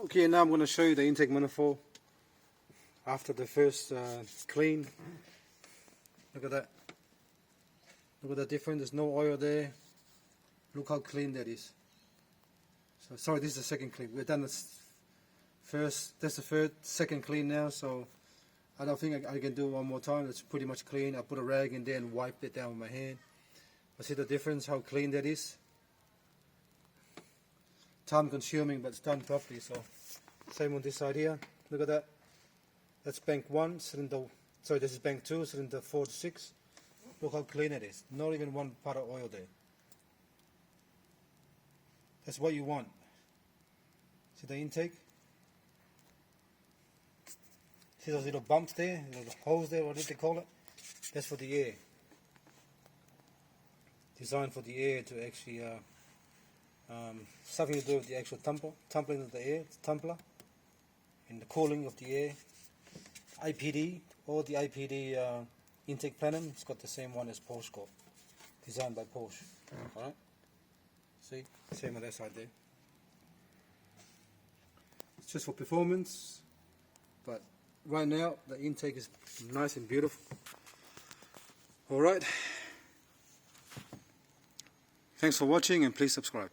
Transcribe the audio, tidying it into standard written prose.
Okay, now I'm going to show you the intake manifold after the first clean. Look at that. Look at the difference. There's no oil there. Look how clean that is. So sorry, this is the second clean. We've done this first. That's the second clean now. So I don't think I can do it one more time. It's pretty much clean. I put a rag in there and wiped it down with my hand. I see the difference. How clean that is. Time consuming, but it's done properly. So same on this side here. Look at that. That's bank 1, cylinder. Sorry, this is bank 2, cylinder 4 to 6. Look how clean it is. Not even one part of oil there. That's what you want. See the intake? See those little bumps there? The holes there, what did they call it? That's for the air. Designed for the air to actually something to do with the actual tumbling of the air, tumbler, and the cooling of the air. IPD, or the IPD intake plenum, it's got the same one as Porsche got, designed by Porsche. Alright, see, same on that side there. It's just for performance, but right now the intake is nice and beautiful. Alright, thanks for watching and please subscribe.